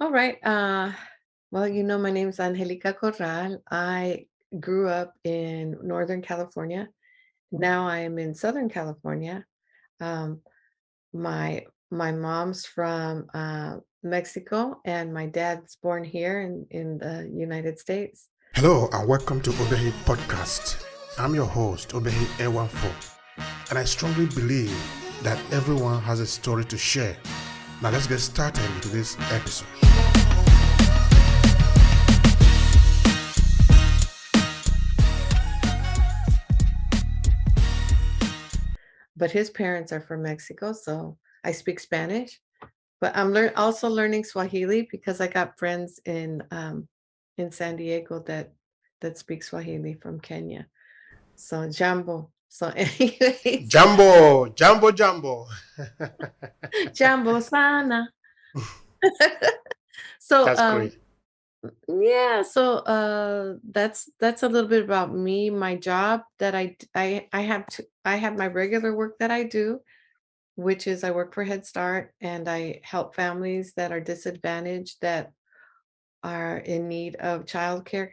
All right. Well, my name is Angelica Corral. I grew up in Northern California. Now I am in Southern California. Um, my mom's from Mexico, and my dad's born here in the United States. Hello and welcome to Obehi Podcast. I'm your host, Obehi A14, and I strongly believe that everyone has a story to share. Now let's get started with this episode. But his parents are from Mexico, so I speak Spanish. But I'm also learning Swahili because I got friends in San Diego that speak Swahili from Kenya. So Jambo. So anyways, Jumbo, Jumbo, Jumbo. Jambo Sana. So That's great. yeah, so that's a little bit about me, my job that I have my regular work that I do, which is I work for Head Start and I help families that are disadvantaged that are in need of childcare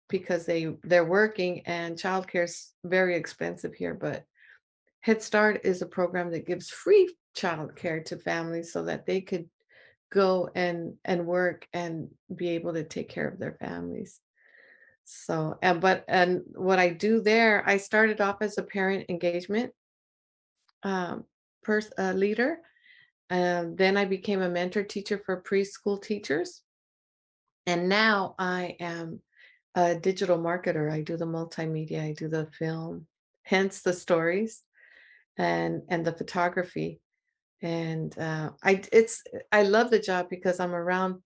because they're working and childcare is very expensive here. But Head Start is a program that gives free childcare to families so that they could go and work and be able to take care of their families. So, and what I do there, I started off as a parent engagement um, leader. Then I became a mentor teacher for preschool teachers. And now I am a digital marketer. I do the multimedia, I do the film, hence the stories and the photography. And I love the job because I'm around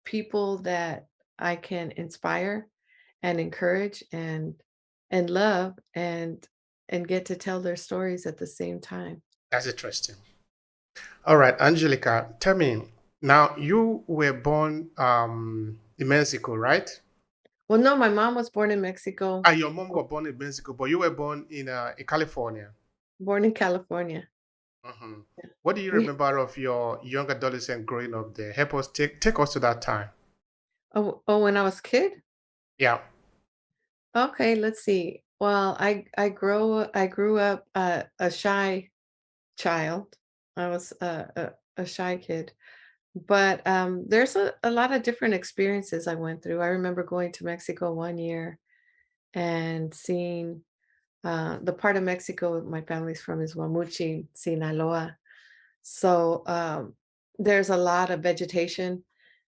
people that I can inspire and encourage and love and get to tell their stories at the same time. That's interesting. All right, Angelica, tell me, now you were born in Mexico, right? Well, no, my mom was born in Mexico, Your mom got born in Mexico, but you were born in California. born in California. Mhm. What do you We remember of your young adolescent growing up there? Help us take us to that time. when I was a kid. Yeah. Okay, let's see. Well, I grew up a shy child. I was a shy kid. But there's a lot of different experiences I went through. I remember going to Mexico one year and seeing the part of Mexico my family's from is Guamuchi, Sinaloa. So there's a lot of vegetation,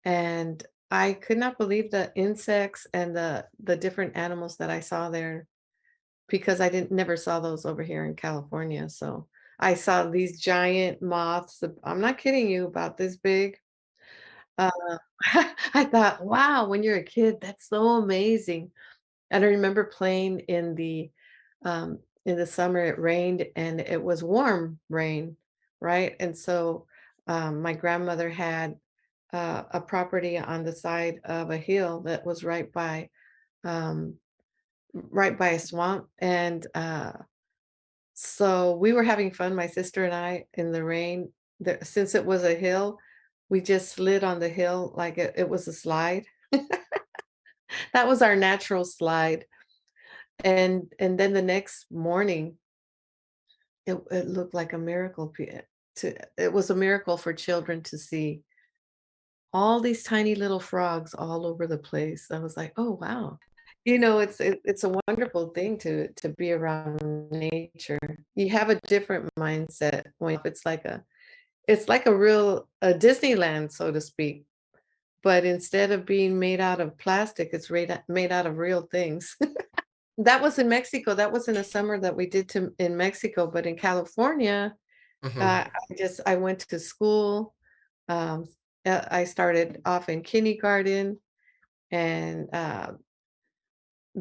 and I could not believe the insects and the different animals that I saw there because I didn't never saw those over here in California. So I saw these giant moths. I'm not kidding you, about this big. Uh, I thought, wow, when you're a kid, that's so amazing. And I remember playing in the summer, it rained and it was warm rain, right? And so my grandmother had a property on the side of a hill that was um, right by a swamp. And so we were having fun, my sister and I, in the rain. Since it was a hill, we just slid on the hill like it was a slide. That was our natural slide. And then the next morning, it looked like a miracle. It was a miracle for children to see all these tiny little frogs all over the place. I was like, oh wow. It's a wonderful thing to be around nature. You have a different mindset when it's like a Disneyland, so to speak. But instead of being made out of plastic, it's made out of real things. That was in Mexico. That was in a summer that we did in Mexico, but in California, Hmm. I went to school. Um, I started off in kindergarten and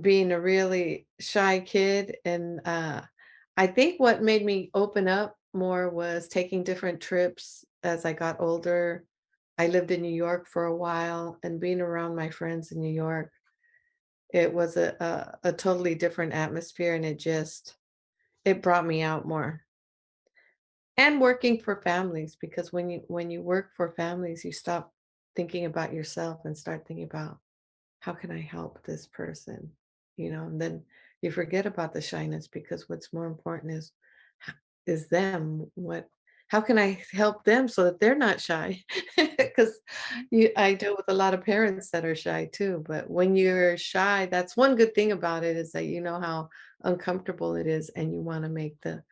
being a really shy kid. And I think what made me open up more was taking different trips as I got older. I lived in New York for a while and being around my friends in New York. It was a totally different atmosphere and it brought me out more. And working for families because when you work for families, you stop. thinking about yourself and start thinking about how can I help this person? And then you forget about the shyness because what's more important is them. How can I help them so that they're not shy? Because I deal with a lot of parents that are shy too. But when you're shy, that's one good thing about it is that you know how uncomfortable it is, and you want to make the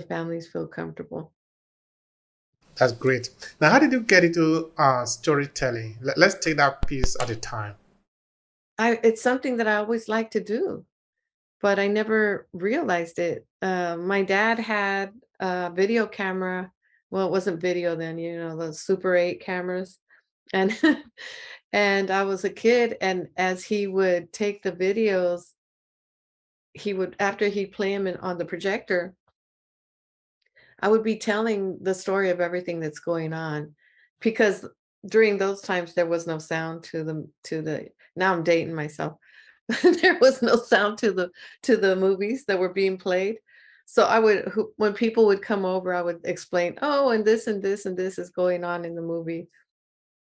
families feel comfortable. That's great. Now, how did you get into storytelling? Let's take that piece at a time. It's something that I always like to do, but I never realized it. My dad had a video camera. Well, it wasn't video then, those Super 8 cameras. And and I was a kid, and as he would take the videos, he would after he'd play them on the projector, I would be telling the story of everything that's going on because during those times there was no sound to the now I'm dating myself. There was no sound to the movies that were being played. So when people would come over, I would explain, "Oh, and this and this and this is going on in the movie."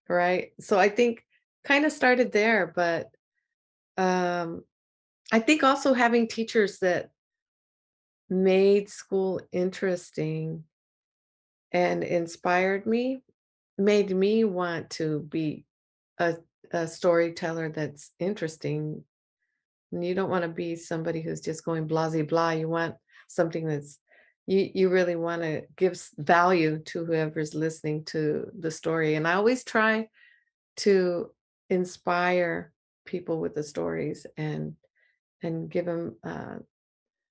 Right? So I think kind of started there, but um I think also having teachers that made school interesting and inspired me, made me want to be a a storyteller that's interesting. And you don't wanna be somebody who's just going blasé blah, you want something that's you really wanna give value to whoever's listening to the story, and I always try to inspire people with the stories and give them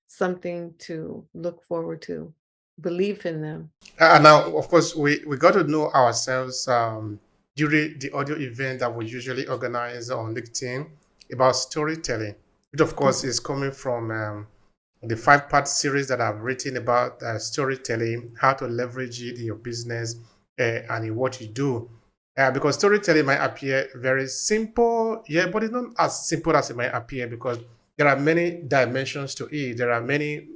something to look forward to, believe in them. Now, of course, we got to know ourselves during the audio event that we usually organize on LinkedIn about storytelling, which, of course, Mhm, is coming from the five-part series that I've written about storytelling, how to leverage it in your business and in what you do. Because storytelling might appear very simple, yeah, but it's not as simple as it might appear because there are many dimensions to it. There are many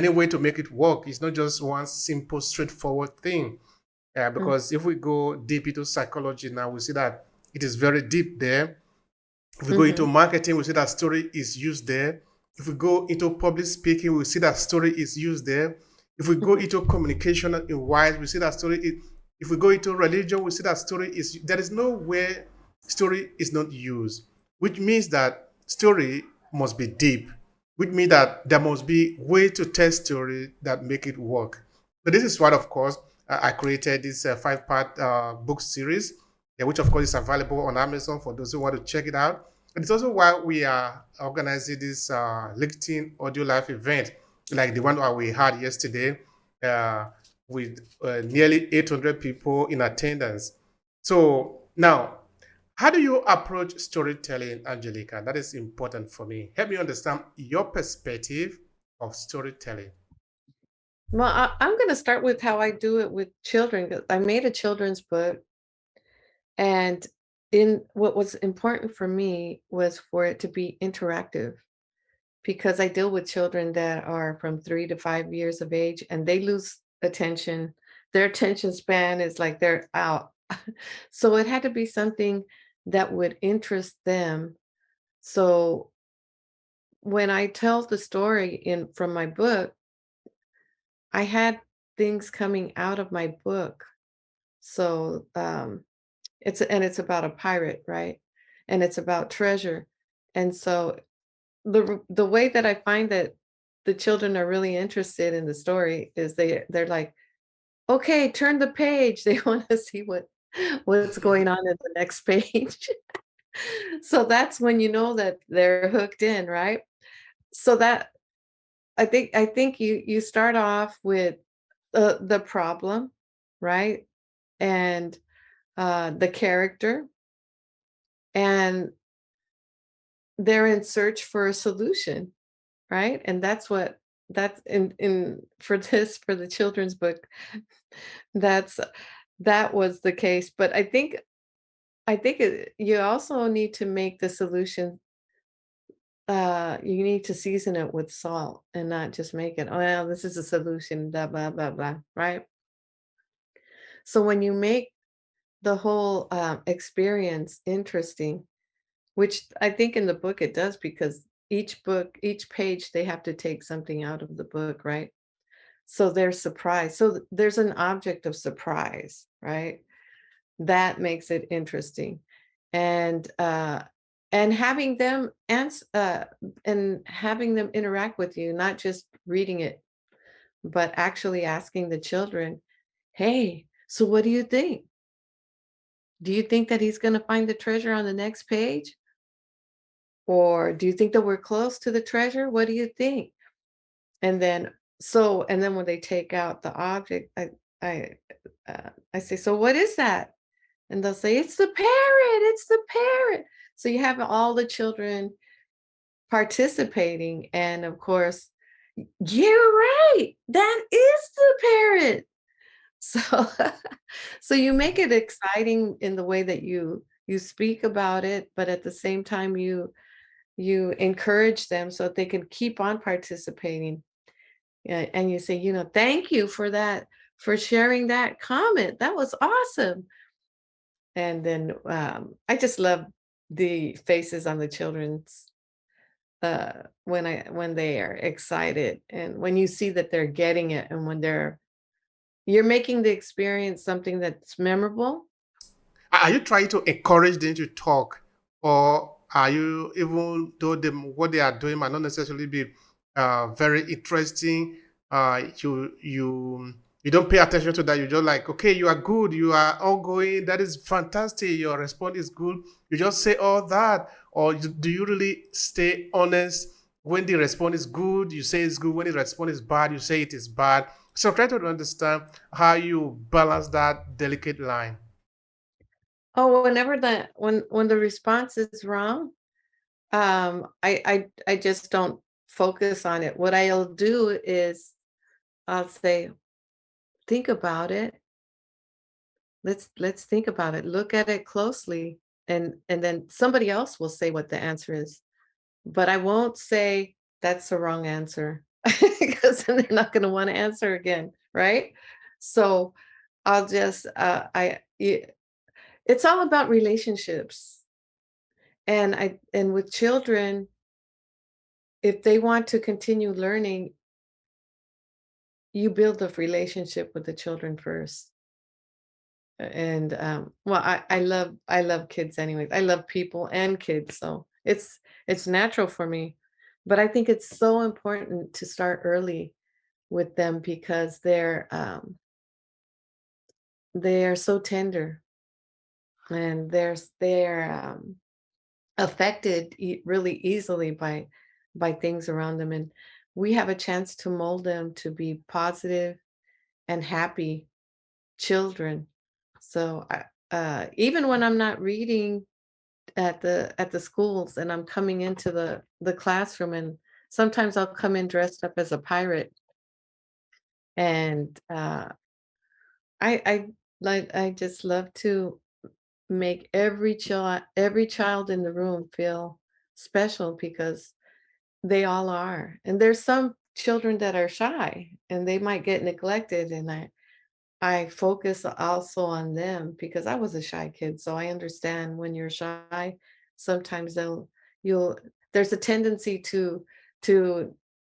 ways to make it work. It's not just one simple, straightforward thing. mm, Because if we go deep into psychology now, we see that it is very deep there. If we go into mhm, marketing, we see that story is used there. If we go into public speaking, we see that story is used there. If we go mhm, into communication in wise, we see that story is. If we go into religion, we see that story is. There is no way story is not used, which means that story must be deep, which means that there must be way to tell story that make it work. So this is what, of course, I created this five-part book series, which of course is available on Amazon for those who want to check it out. And it's also why we are organizing this LinkedIn audio live event, like the one that we had yesterday, uh, with nearly 800 people in attendance. So now, how do you approach storytelling, Angelica? That is important for me. Help me understand your perspective of storytelling. well, I'm gonna start with how I do it with children. 'Cause I made a children's book, and in what was important for me was for it to be interactive because I deal with children that are from 3 to 5 years of age, and they lose attention. Their attention span is like they're out. So it had to be something that would interest them. So when I tell the story in from my book, I had things coming out of my book. So it's about a pirate, right? And it's about treasure. And so the way that I find that the children are really interested in the story is they're like, okay, turn the page. They want to see what's going on in the next page. So that's when you know that they're hooked in, right? So that I think you start off with the problem, right? And the character, and they're in search for a solution, right? And that's in for this for the children's book, that's that was the case. But I think you also need to make the solution. You need to season it with salt and not just make it, oh, well, this is a solution, blah blah blah blah, right? So when you make the whole experience interesting, which I think in the book it does because each page, they have to take something out of the book, right? So they're surprised. So there's an object of surprise, right? That makes it interesting. And having them and having them interact with you, not just reading it, but actually asking the children, "Hey, so what do you think? Do you think that he's going to find the treasure on the next page? Or do you think that we're close to the treasure? What do you think?" And then and then when they take out the object, I I say, "So what is that?" And they'll say, "It's the parrot, it's the parrot." So you have all the children participating, and of course, "You're right, that is the parrot." So so you make it exciting in the way that you speak about it, but at the same time, you encourage them so that they can keep on participating. Yeah, and you say, "Thank you for that, for sharing that comment. That was awesome." And then I just love the faces on the children's when they are excited and when you see that they're getting it and when you're making the experience something that's memorable. Are you trying to encourage them to talk, or are you, even though them what they are doing might not necessarily be very interesting, you don't pay attention to that. You just like, okay, you are good, you are ongoing, that is fantastic, your response is good. You just say all that, or do you really stay honest? When the response is good, you say it's good. When the response is bad, you say it is bad. So try to understand how you balance that delicate line. Oh, whenever when the response is wrong, I just don't focus on it. What I'll do is I'll say, "Think about it. Let's think about it. Look at it closely." And then somebody else will say what the answer is. But I won't say that's the wrong answer because then they're not gonna wanna answer again, right? So, I'll just, it's all about relationships, and with children, if they want to continue learning, you build a relationship with the children first. And, well, I love kids anyways. I love people and kids, so it's natural for me. But I think it's so important to start early with them because they're so tender and they're affected really easily by things around them, and we have a chance to mold them to be positive and happy children. So even when I'm not reading at the schools and I'm coming into the classroom, and sometimes I'll come in dressed up as a pirate, and I just love to make every child in the room feel special because they all are. And there's some children that are shy and they might get neglected, and I focus also on them because I was a shy kid, so I understand when you're shy, sometimes you'll there's a tendency to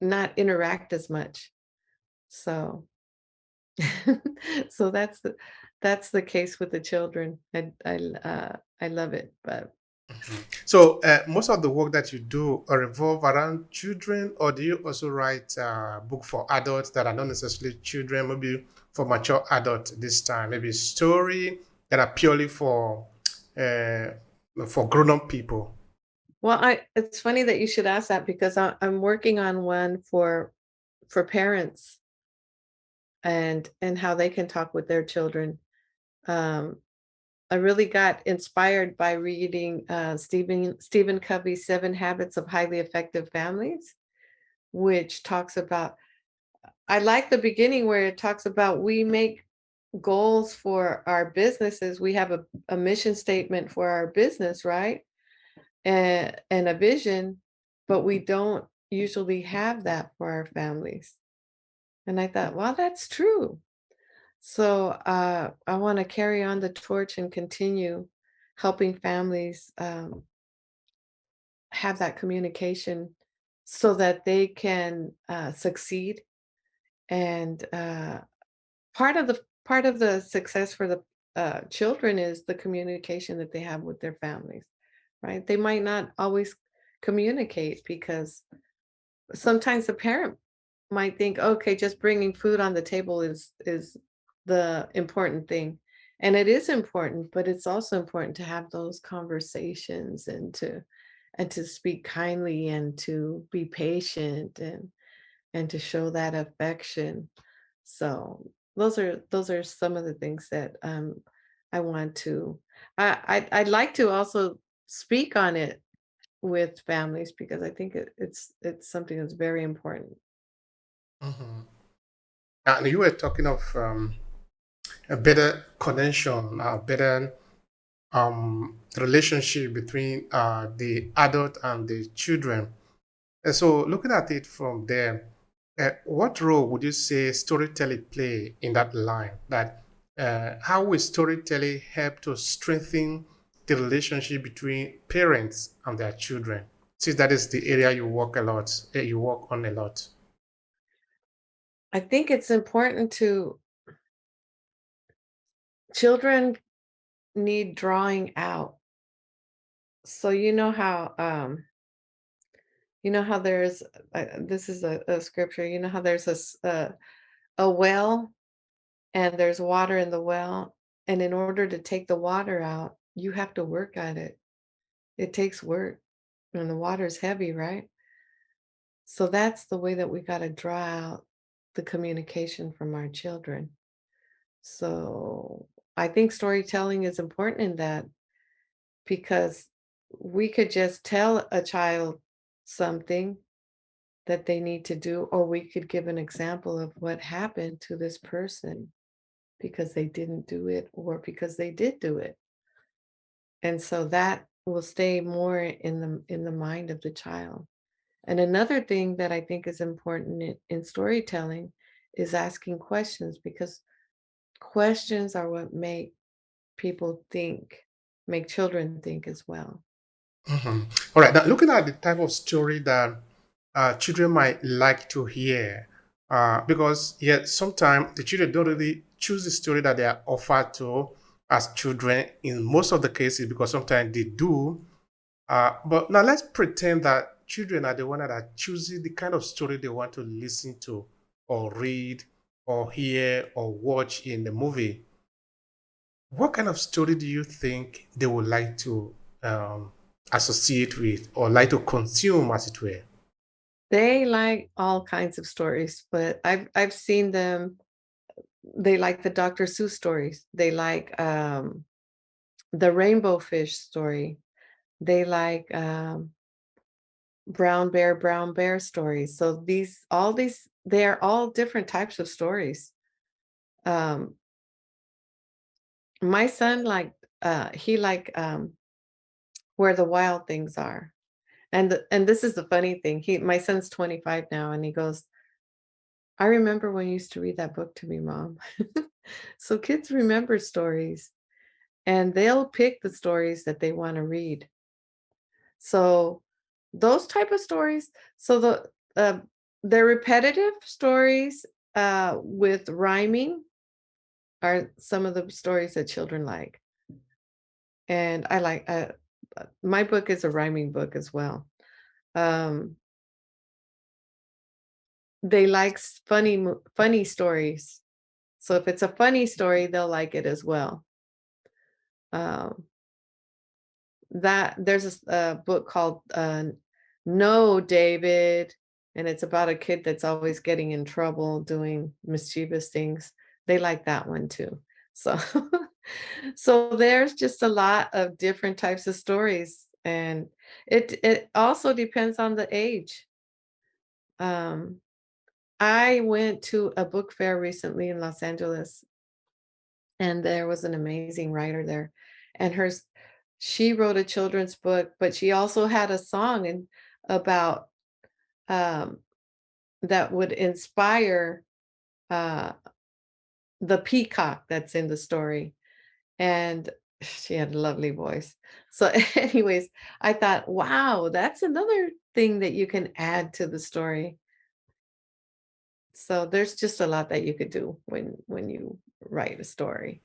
not interact as much. So so that's the case with the children. I love it, but So, most of the work that you do revolve around children, or do you also write book for adults that are not necessarily children, maybe for mature adults this time, maybe story that are purely for grown-up people? well, I it's funny that you should ask that because I'm working on one for parents and how they can talk with their children. Um, I really got inspired by reading Stephen Covey's Seven Habits of Highly Effective Families, which talks about. I like the beginning where it talks about we make goals for our businesses. We have a mission statement for our business, right? And a vision, but we don't usually have that for our families. And I thought, well, that's true. So I want to carry on the torch and continue helping families have that communication so that they can succeed. And part of the success for the children is the communication that they have with their families, right? They might not always communicate because sometimes the parent might think, okay, just bringing food on the table is the important thing. And it is important, but it's also important to have those conversations and to speak kindly and to be patient and to show that affection. So those are some of the things that I want to I'd like to also speak on it with families because I think it's something that's very important. Mhm. And you were talking of a better connection, a better relationship between the adult and the children. And so, looking at it from there, what role would you say storytelling play in that line? That how will storytelling help to strengthen the relationship between parents and their children? Since that is the area you work a lot, you work on a lot. I think it's important to children need drawing out. So you know how there's this is a scripture. You know how there's a well and there's water in the well, and in order to take the water out, you have to work at it. It takes work, and the water's heavy, right? So that's the way that we got to draw out the communication from our children. So I think storytelling is important in that because we could just tell a child something that they need to do, or we could give an example of what happened to this person because they didn't do it or because they did do it. And so that will stay more in the mind of the child. And another thing that I think is important in storytelling is asking questions because questions are what make people think, make children think as well. Mhm. All right. Now, looking at the type of story that children might like to hear, because yet sometimes the children don't really choose the story that they are offered to as children. In most of the cases, because sometimes they do. But now let's pretend that children are the one that are choosing the kind of story they want to listen to, or read, or hear, or watch in the movie. What kind of story do you think they would like to associate with or like to consume, as it were? They like all kinds of stories, but I've seen them. They like the Dr. Seuss stories. They like the rainbow fish story. They like brown bear stories. So these they are all different types of stories. Um, my son liked he liked where the wild things are. And this is the funny thing. My son's 25 now and he goes, I remember when you used to read that book to me, mom. So kids remember stories and they'll pick the stories that they want to read. So those type of stories, so the repetitive stories with rhyming are some of the stories that children like. And I like my book is a rhyming book as well. Um, they like funny stories. So if it's a funny story, they'll like it as well. Um, that there's a book called No, David, and it's about a kid that's always getting in trouble doing mischievous things. They like that one too. So so there's just a lot of different types of stories and it also depends on the age. Um I went to a book fair recently in Los Angeles and there was an amazing writer there and she wrote a children's book but she also had a song and about um that would inspire uh the peacock that's in the story, and she had a lovely voice. So, anyways, I thought, wow, that's another thing that you can add to the story. So there's just a lot that you could do when you write a story.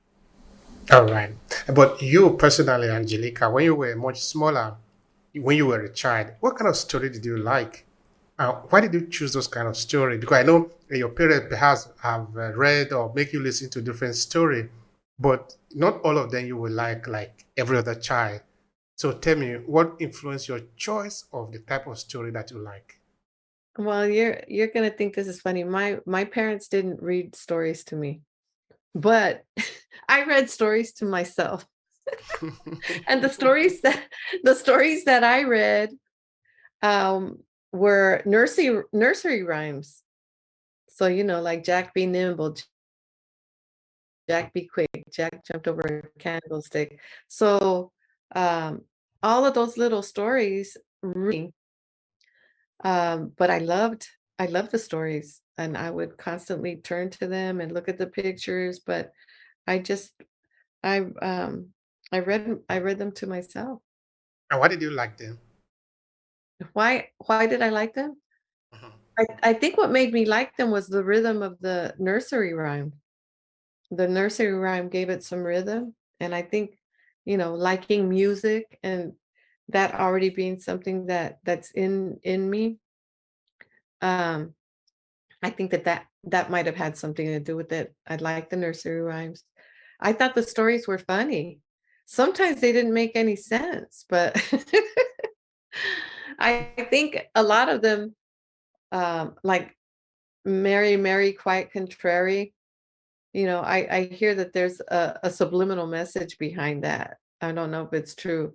All right. But you personally, Angelica, when you were much smaller, when you were a child, what kind of story did you like? Why did you choose those kind of story? Because I know your parents perhaps have read or make you listen to different story, but not all of them you will like every other child. So tell me, what influenced your choice of the type of story that you like? Well, you're gonna think this is funny. My parents didn't read stories to me, but I read stories to myself. And the stories that I read were nursery rhymes. So, like Jack be nimble, Jack be quick, Jack jumped over a candlestick. So, um, all of those little stories, really, but I loved the stories, and I would constantly turn to them and look at the pictures, but I just I I read them to myself. And why did you like them? Why did I like them? I think what made me like them was the rhythm of the nursery rhyme. The nursery rhyme gave it some rhythm, and I think, liking music and that already being something that's in me, um, I think that might have had something to do with it. I like the nursery rhymes. I thought the stories were funny. Sometimes they didn't make any sense, but I think a lot of them, like Mary, Mary, Quite Contrary, I hear that there's a subliminal message behind that. I don't know if it's true.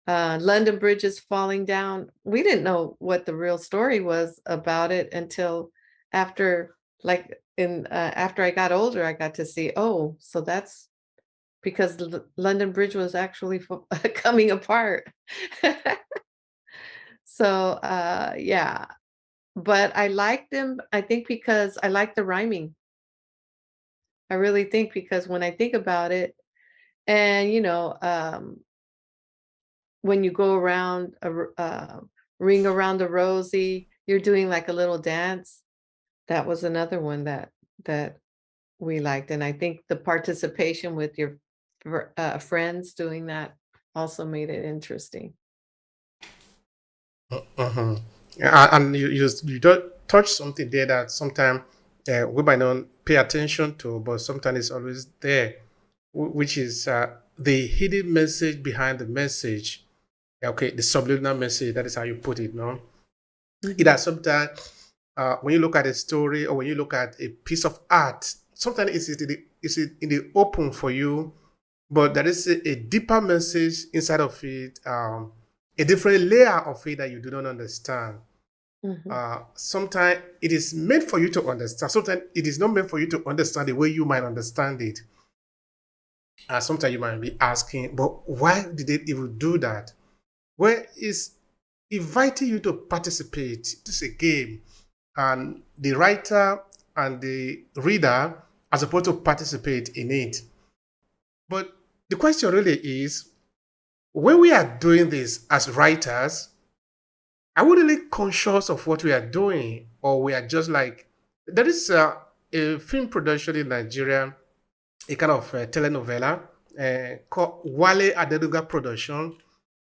London Bridge is falling down. We didn't know what the real story was about it until after, like, after I got older, I got to see, oh, so that's because London Bridge was actually coming apart. So, yeah, but I like them, I think, because I like the rhyming. I really think, because when I think about it, and, when you go around ring around the rosy, you're doing like a little dance. That was another one that we liked, and I think the participation with your friends doing that also made it interesting. Uh-huh. And you don't touch something there that sometimes we might not pay attention to, but sometimes it's always there, which is the hidden message behind the message. Okay, the subliminal message. That is how you put it. No, it Mhm, has sometimes when you look at a story or when you look at a piece of art, sometimes it's in the open for you, but there is a deeper message inside of it, a different layer of it that you do not understand. mhm, Sometimes it is meant for you to understand. Sometimes it is not meant for you to understand the way you might understand it. Sometimes you might be asking, but why did they even do that? Where is inviting you to participate? This is a game, and the writer and the reader are supposed to participate in it. But the question really is, when we are doing this as writers, are we really conscious of what we are doing, or we are just like there is a film production in Nigeria, a kind of telenovela called Wale Adenuga Production.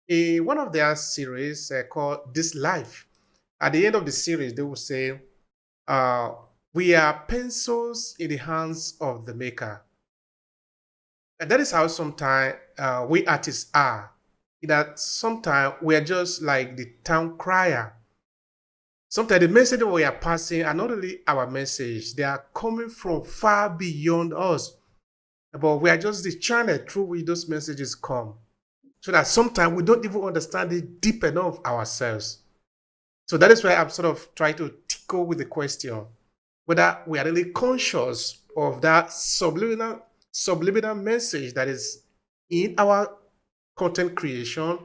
In one of their series called This Life, at the end of the series, they will say, uh, "We are pencils in the hands of the maker." And that is how sometimes we artists are. That sometimes we are just like the town crier. Sometimes the message that we are passing are not only our message, they are coming from far beyond us. But we are just the channel through which those messages come. So that sometimes we don't even understand it deep enough ourselves. So that is why I'm sort of trying to tickle with the question whether we are really conscious of that subliminal message that is in our content creation,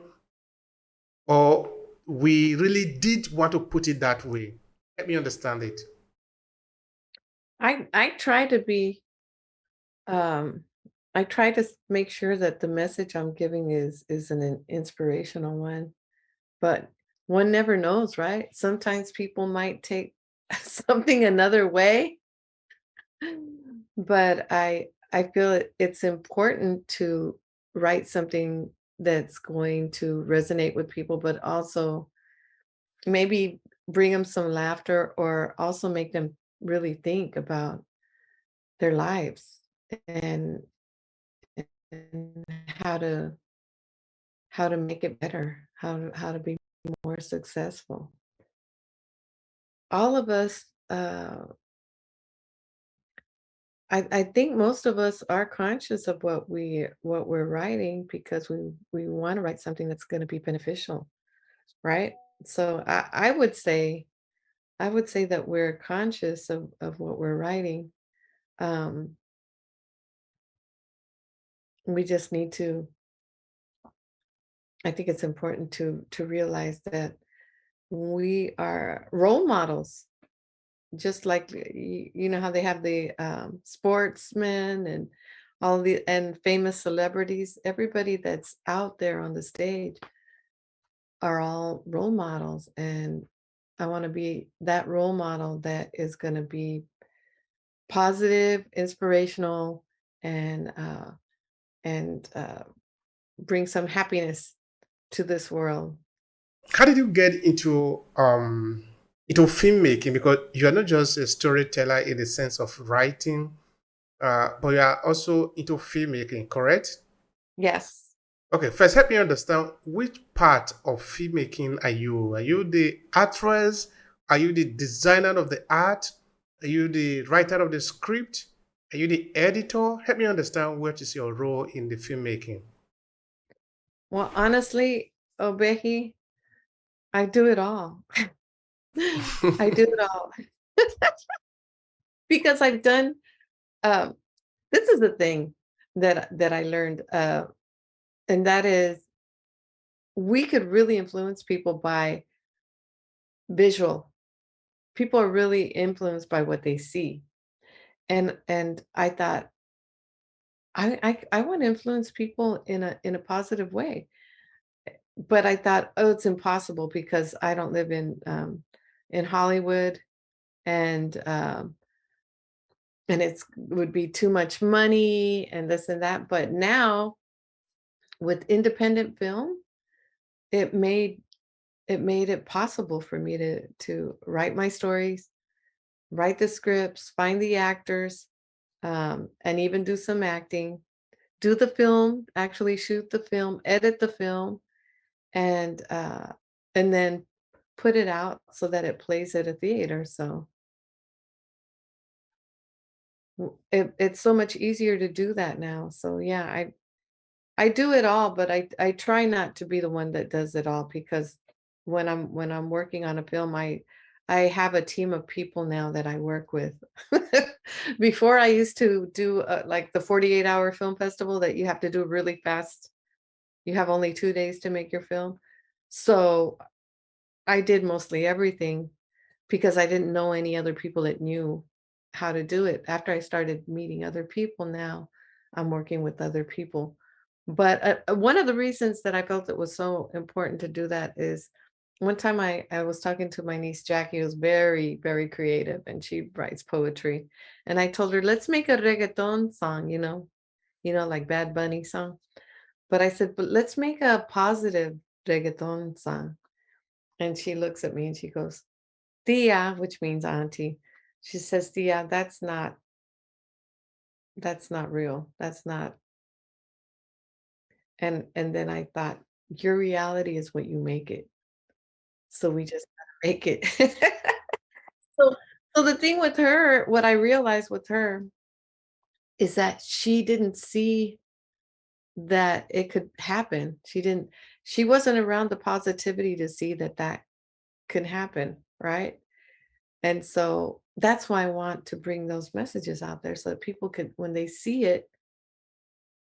or we really did want to put it that way. Let me understand it. I try to be. Um, I try to make sure that the message I'm giving is an inspirational one, but one never knows, right? Sometimes people might take something another way, but I feel it's important to write something that's going to resonate with people, but also maybe bring them some laughter or also make them really think about their lives and and how to make it better, how to be more successful. All of us, I think most of us are conscious of what we're writing because we want to write something that's going to be beneficial, right? So I would say that we're conscious of what we're writing. Um, we just need to. I think it's important to realize that we are role models. Just like you know how they have the sportsmen and all the and famous celebrities, everybody that's out there on the stage are all role models, and I want to be that role model that is going to be positive, inspirational, and uh, and bring some happiness to this world. How did you get into filmmaking? Because you are not just a storyteller in the sense of writing, but you are also into filmmaking, correct? Yes. Okay, first help me understand which part of filmmaking are you? Are you the actress? Are you the designer of the art? Are you the writer of the script? Are you the editor? Help me understand what is your role in the filmmaking. Well, honestly, Obehi, I do it all. I do it all because I've done. Um, this is the thing that I learned, and that is we could really influence people by visual. People are really influenced by what they see, and I thought I want to influence people in a positive way, but I thought, oh, it's impossible because I don't live in Hollywood, and and it's would be too much money and this and that. But now with independent film, it made it possible for me to write my stories, write the scripts, find the actors, and even do some acting, do the film, actually shoot the film, edit the film, and and then put it out so that it plays at a theater. So it's so much easier to do that now. So yeah, I do it all, but I try not to be the one that does it all because when I'm working on a film, I have a team of people now that I work with. Before I used to do like the 48-hour film festival that you have to do really fast. You have only 2 days to make your film. So I did mostly everything because I didn't know any other people that knew how to do it. After I started meeting other people now, I'm working with other people. But one of the reasons that I felt it was so important to do that is one time I was talking to my niece Jackie, who's very, very creative and she writes poetry. And I told her, let's make a reggaeton song, like Bad Bunny song. But I said, but let's make a positive reggaeton song. And she looks at me and she goes, Tia, which means auntie. She says, Tia, that's not real. That's not. And then I thought, your reality is what you make it. So we just gotta make it. So so the thing with her, what I realized with her is that she didn't see that it could happen. She wasn't around the positivity to see that that could happen, right? And so that's why I want to bring those messages out there so that people could, when they see it,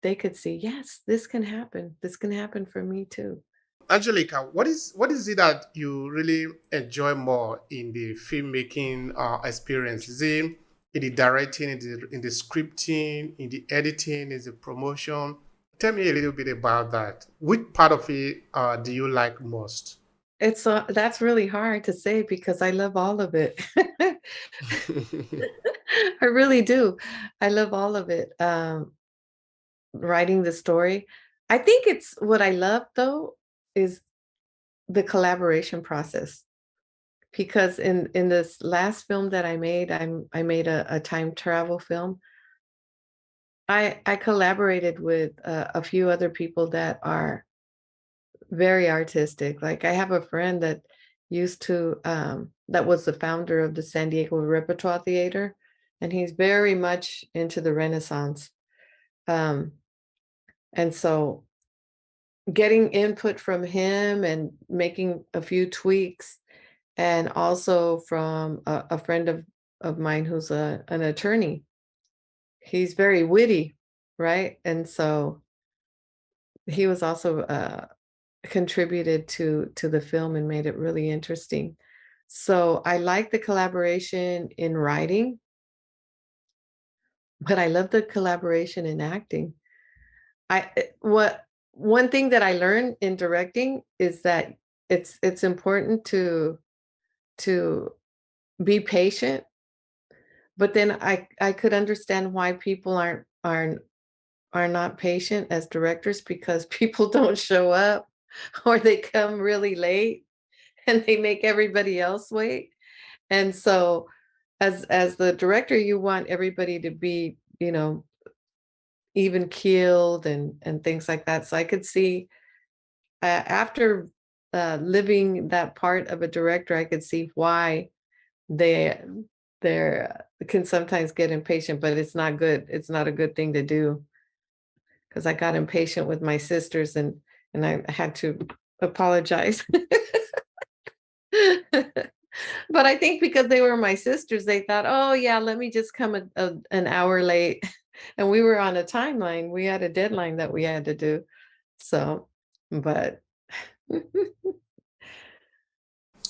they could see, yes, this can happen. This can happen for me too. Angelica, what is it that you really enjoy more in the filmmaking experience? Is it in the directing, in the scripting, in the editing, in the promotion. Tell me a little bit about that. Which part of it do you like most? It's that's really hard to say because I love all of it. I really do. I love all of it. Writing the story. I think it's what I love though is the collaboration process. Because in this last film that I made a time travel film. I collaborated with a few other people that are very artistic. Like I have a friend that used to that was the founder of the San Diego Repertoire Theater, and he's very much into the Renaissance. Um, and so getting input from him and making a few tweaks, and also from a friend of mine who's an attorney. He's very witty, right? And so he was also contributed to the film and made it really interesting. So I like the collaboration in writing, but I love the collaboration in acting. What one thing that I learned in directing is that it's important to be patient, but then I could understand why people are not patient as directors because people don't show up or they come really late and they make everybody else wait. And so as the director, you want everybody to be, even keeled and things like that. So I could see after living that part of a director, I could see why they they're can sometimes get impatient, but it's not good. It's not a good thing to do because I got impatient with my sisters and I had to apologize. But I think because they were my sisters, they thought, "Oh, yeah, let me just come an hour late." And we were on a timeline. We had a deadline that we had to do. So, but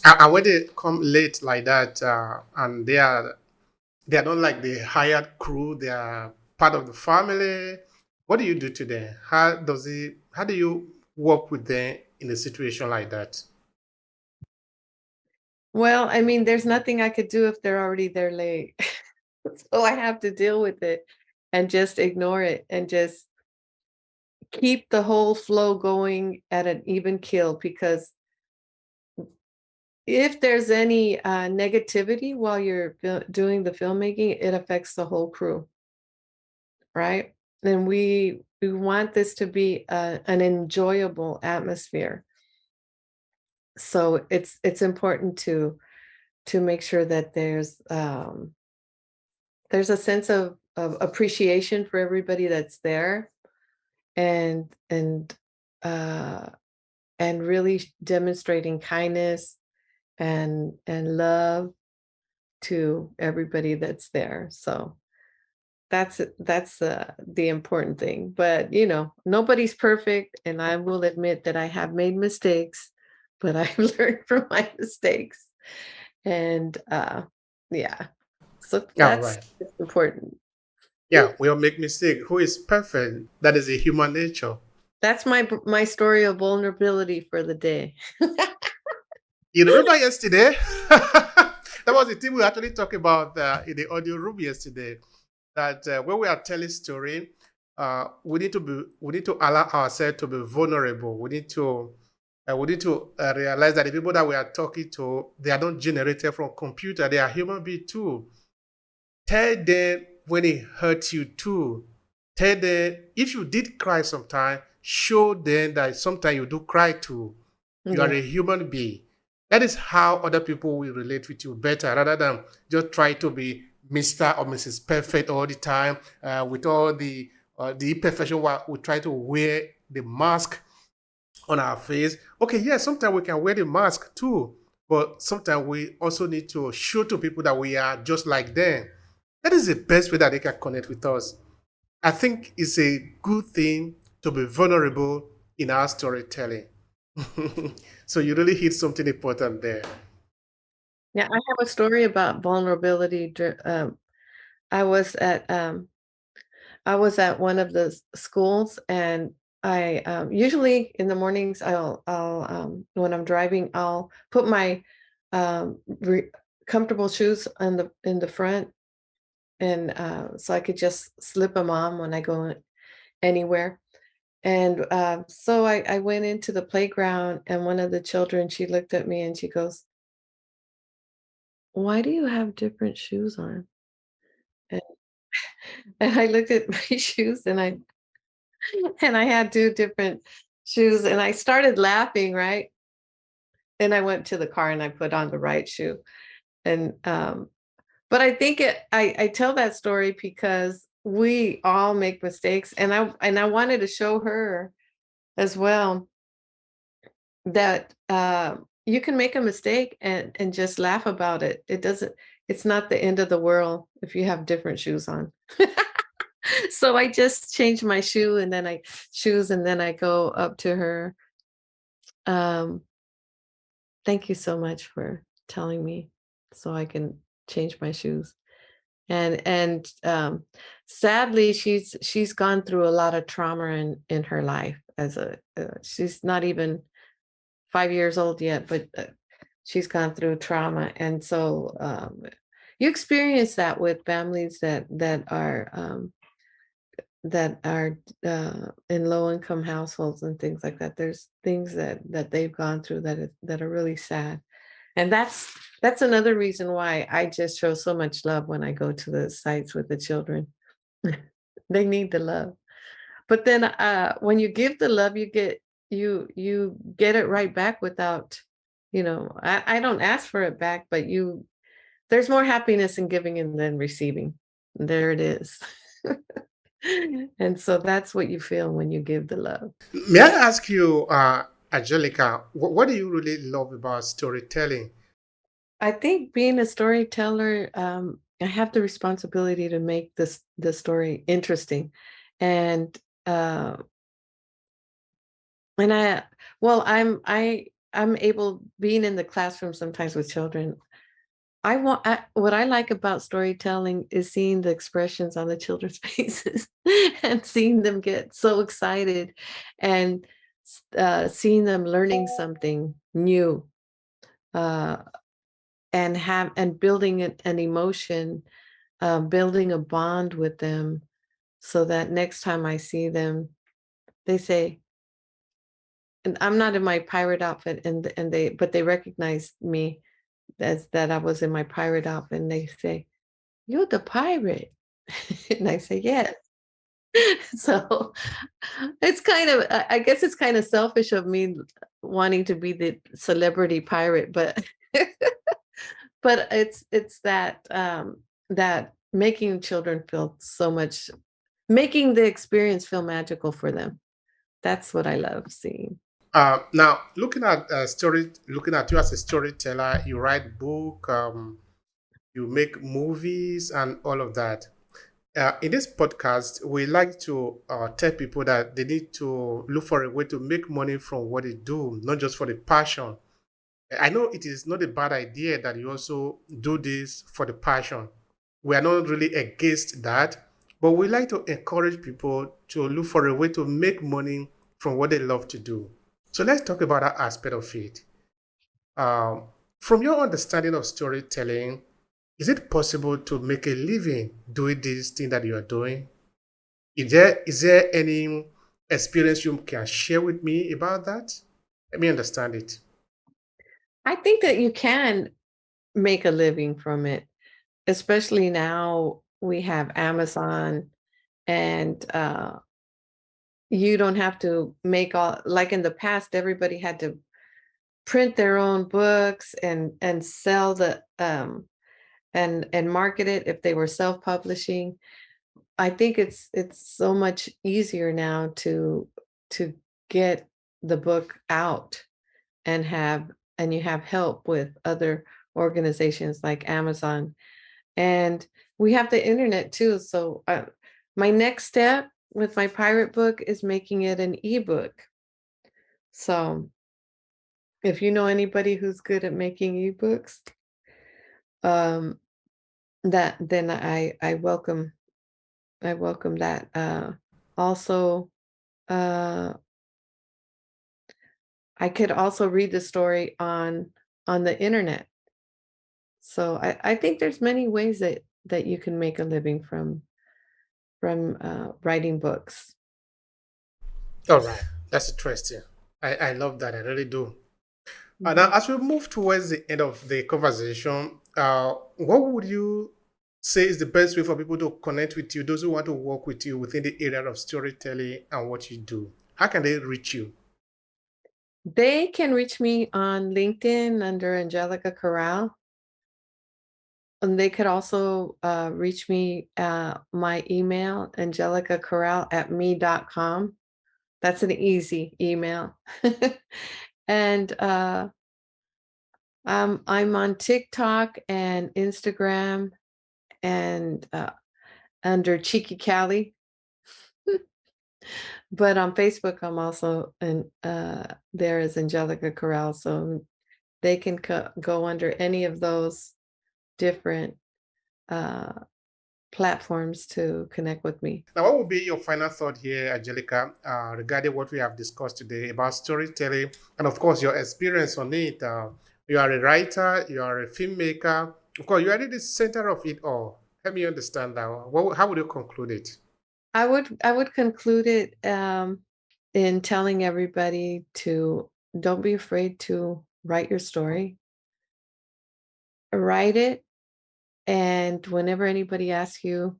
And when they come late like that, and they are not like the hired crew, they are part of the family. What do you do to them? How do you work with them in a situation like that? well, I mean, there's nothing I could do if they're already there late. So I have to deal with it and just ignore it and just keep the whole flow going at an even keel because if there's any negativity while you're doing the filmmaking, it affects the whole crew, right? And we want this to be an enjoyable atmosphere. So it's important to make sure that there's a sense of appreciation for everybody that's there and uh and really demonstrating kindness and love to everybody that's there. So that's the important thing. But nobody's perfect, and I will admit that I have made mistakes, but I've learned from my mistakes. And yeah, so All that's right. important. Yeah, we all make mistake. Who is perfect? That is a human nature. That's my story of vulnerability for the day. You remember yesterday? That was the thing we actually talked about in the audio room yesterday. That when we are telling story, we need to allow ourselves to be vulnerable. We need to realize that the people that we are talking to, they are not generated from computer. They are human beings too. Tell them when it hurts you too. Tell them if you did cry sometime, show them that sometimes you do cry too. You are Yeah. a human being. That is how other people will relate with you better rather than just try to be Mr. or Mrs. Perfect all the time with all the imperfection. We try to wear the mask on our face. Okay, yes, sometimes we can wear the mask too, but sometimes we also need to show to people that we are just like them. That is the best way that they can connect with us. I think it's a good thing to be vulnerable in our storytelling. So you really hit something important there. Yeah, I have a story about vulnerability. I was at I was at one of the schools, and I usually in the mornings when I'm driving, I'll put my comfortable shoes in the front, and so I could just slip them on when I go anywhere. And so I went into the playground, and one of the children, she looked at me and she goes, "Why do you have different shoes on?" And, and I looked at my shoes, and I had two different shoes, and I started laughing, right? And I went to the car and I put on the right shoe. And but I think I tell that story because we all make mistakes, and I wanted to show her as well that you can make a mistake and just laugh about it. It's not the end of the world if you have different shoes on. So I just changed my shoes, and then I go up to her. Um, Thank you so much for telling me so I can change my shoes. And sadly, she's gone through a lot of trauma in her life. She's not even 5 years old yet, but she's gone through trauma, and so you experience that with families that are in low income households and things like that. There's things that they've gone through that are really sad, and that's another reason why I just show so much love when I go to the sites with the children. They need the love. But then when you give the love, you get it right back without, I don't ask for it back, but there's more happiness in giving than receiving. There it is. And so that's what you feel when you give the love. May I ask you, Angelica, what do you really love about storytelling? I think being a storyteller, I have the responsibility to make the story interesting, and uh, and I'm able being in the classroom sometimes with children. What I like about storytelling is seeing the expressions on the children's faces and seeing them get so excited, and seeing them learning something new, uh, and building an emotion, building a bond with them, so that next time I see them, they say, and I'm not in my pirate outfit, but they recognize me as that I was in my pirate outfit, and they say, "You're the pirate." And I say, "Yes." So it's I guess it's kind of selfish of me wanting to be the celebrity pirate, but but it's that making children feel so much, making the experience feel magical for them. That's what I love seeing. Now, looking at you as a storyteller, you write book, you make movies, and all of that. In this podcast, we like to tell people that they need to look for a way to make money from what they do, not just for the passion. I know it is not a bad idea that you also do this for the passion. We are not really against that, but we like to encourage people to look for a way to make money from what they love to do. So let's talk about that aspect of it. Um, from your understanding of storytelling, is it possible to make a living doing this thing that you are doing? Is there any experience you can share with me about that? Let me understand it. I think that you can make a living from it, especially now we have Amazon, and you don't have to make all, like in the past, everybody had to print their own books and sell and market it if they were self-publishing. I think it's so much easier now to get the book out, and you have help with other organizations like Amazon, and we have the internet too. So my next step with my pirate book is making it an ebook. So if you know anybody who's good at making ebooks, um, that then I welcome that. Also, uh, I could also read the story on the internet. So I think there's many ways that you can make a living from writing books. All right, that's interesting. I love that. I really do. Now, Mhm. as we move towards the end of the conversation, what would you say is the best way for people to connect with you, those who want to work with you within the area of storytelling and what you do? How can they reach you? They can reach me on LinkedIn under Angelica Corral. And they could also reach me my email, angelicacorral@me.com. That's an easy email. And I'm on TikTok and Instagram and under Cheeky Callie. But on Facebook, I'm also and there is Angelica Corral. So they can go under any of those different uh, platforms to connect with me. Now, what would be your final thought here, Angelica, regarding what we have discussed today about storytelling and, of course, your experience on it? You are a writer, you are a filmmaker. Of course, you are at the center of it all. Help me understand that. How would you conclude it? I would conclude it in telling everybody to don't be afraid to write your story, write it, and whenever anybody asks you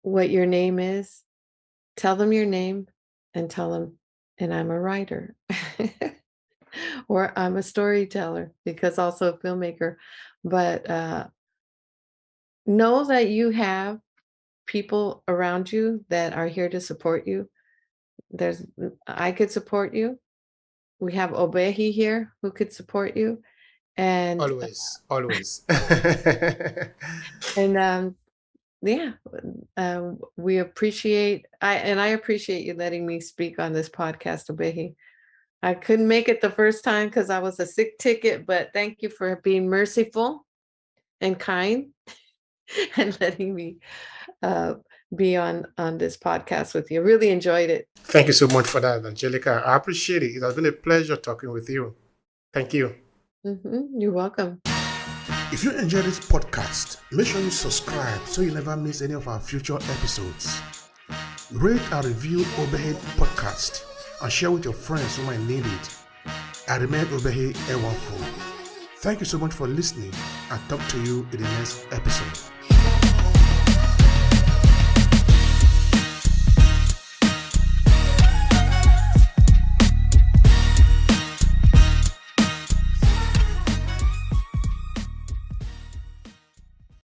what your name is, tell them your name and tell them, and I'm a writer or I'm a storyteller because also a filmmaker. But know that you have people around you that are here to support you. I could support you. We have Obehi here who could support you, and Always, always. and yeah, we appreciate I appreciate you letting me speak on this podcast, Obehi. I couldn't make it the first time because I was a sick ticket, but thank you for being merciful and kind and letting me uh, be on this podcast with you. Really enjoyed it. Thank you so much for that, Angelica. I appreciate it. It has been a pleasure talking with you. Thank you. You're welcome. If you enjoy this podcast, make sure you subscribe so you never miss any of our future episodes. Rate and review Obehi Podcast and share with your friends who might need it. I remain Obehi Ewanfo. Thank you so much for listening and talk to you in the next episode.